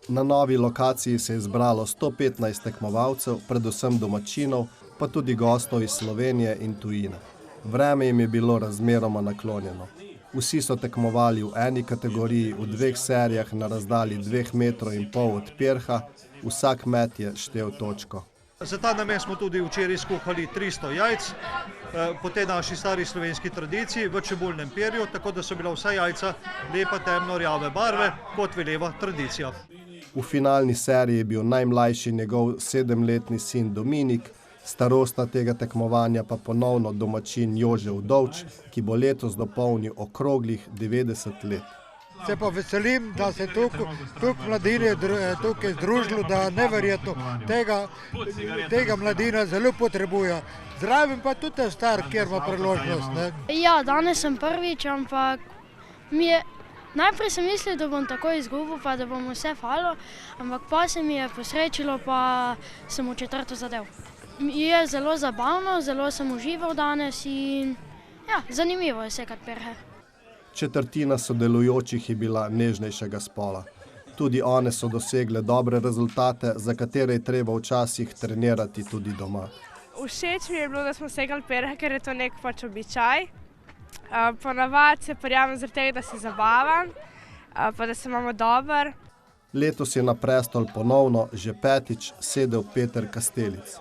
Na novi lokaciji se je zbralo 115 tekmovalcev, predvsem domačinov, pa tudi gostov iz Slovenije in tujine. Vreme jim je bilo razmeroma naklonjeno. Vsi so tekmovali v eni kategoriji, v 2 serijah na razdalji 2,5 metrov od pirha, vsak met je štel točko. Za ta namen smo tudi včeraj skuhali 300 jajc, po tej naši stari slovenski tradiciji v čebulnem perju, tako da so bila vsa jajca lepa temno rjave barve, kot veleva tradicija. V finalni seriji je bil najmlajši njegov 7-letni sin Dominik, starostna tega tekmovanja pa ponovno domačin Jože Udovč, ki bo letos dopolnil okroglih 90 let. Se pa veselim, da se tukaj mladine tukaj združilo, da neverjetno tega mladina zelo potrebuje. Zdravim pa tudi star, kjer ima priložnost. Ne? Ja, danes sem prvič, ampak najprej sem mislil, da bom tako izgubil, pa da bom vse falil, ampak pa se mi je posrečilo, pa sem v četrto zadev. Je zelo zabavno, zelo sem užival danes in ja, zanimivo je sekati perhe. Četrtina sodelujočih je bila nežnejšega spola. Tudi one so dosegle dobre rezultate, za katere je treba včasih trenirati tudi doma. Všeč mi je bilo, da smo sekali perhe, ker je to nek pač običaj. Ponavadi se prijavim zaradi tega, da se zabavam, pa da se imamo dober. Letos je na prestol ponovno že 5. sedel Peter Kastelic.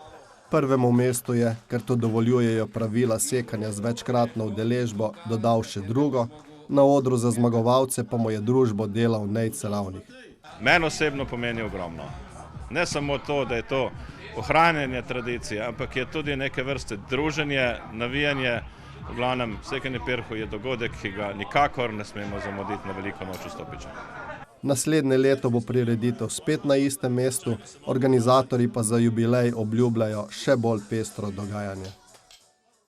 Prvemu mestu je, ker to dovoljujejo pravila sekanja z večkratno udeležbo, dodal še drugo, na odru za zmagovalce pa mu je družbo delal Nejc Ravnik. Meni osebno pomeni ogromno. Ne samo to, da je to ohranjanje tradicije, ampak je tudi neke vrste druženje, navijanje. V glavnem, sekanje perhov je dogodek, ki ga nikakor ne smemo zamuditi na veliko noč v Stopiču. Naslednje leto bo prireditev spet na istem mestu, organizatorji pa za jubilej obljubljajo še bolj pestro dogajanje.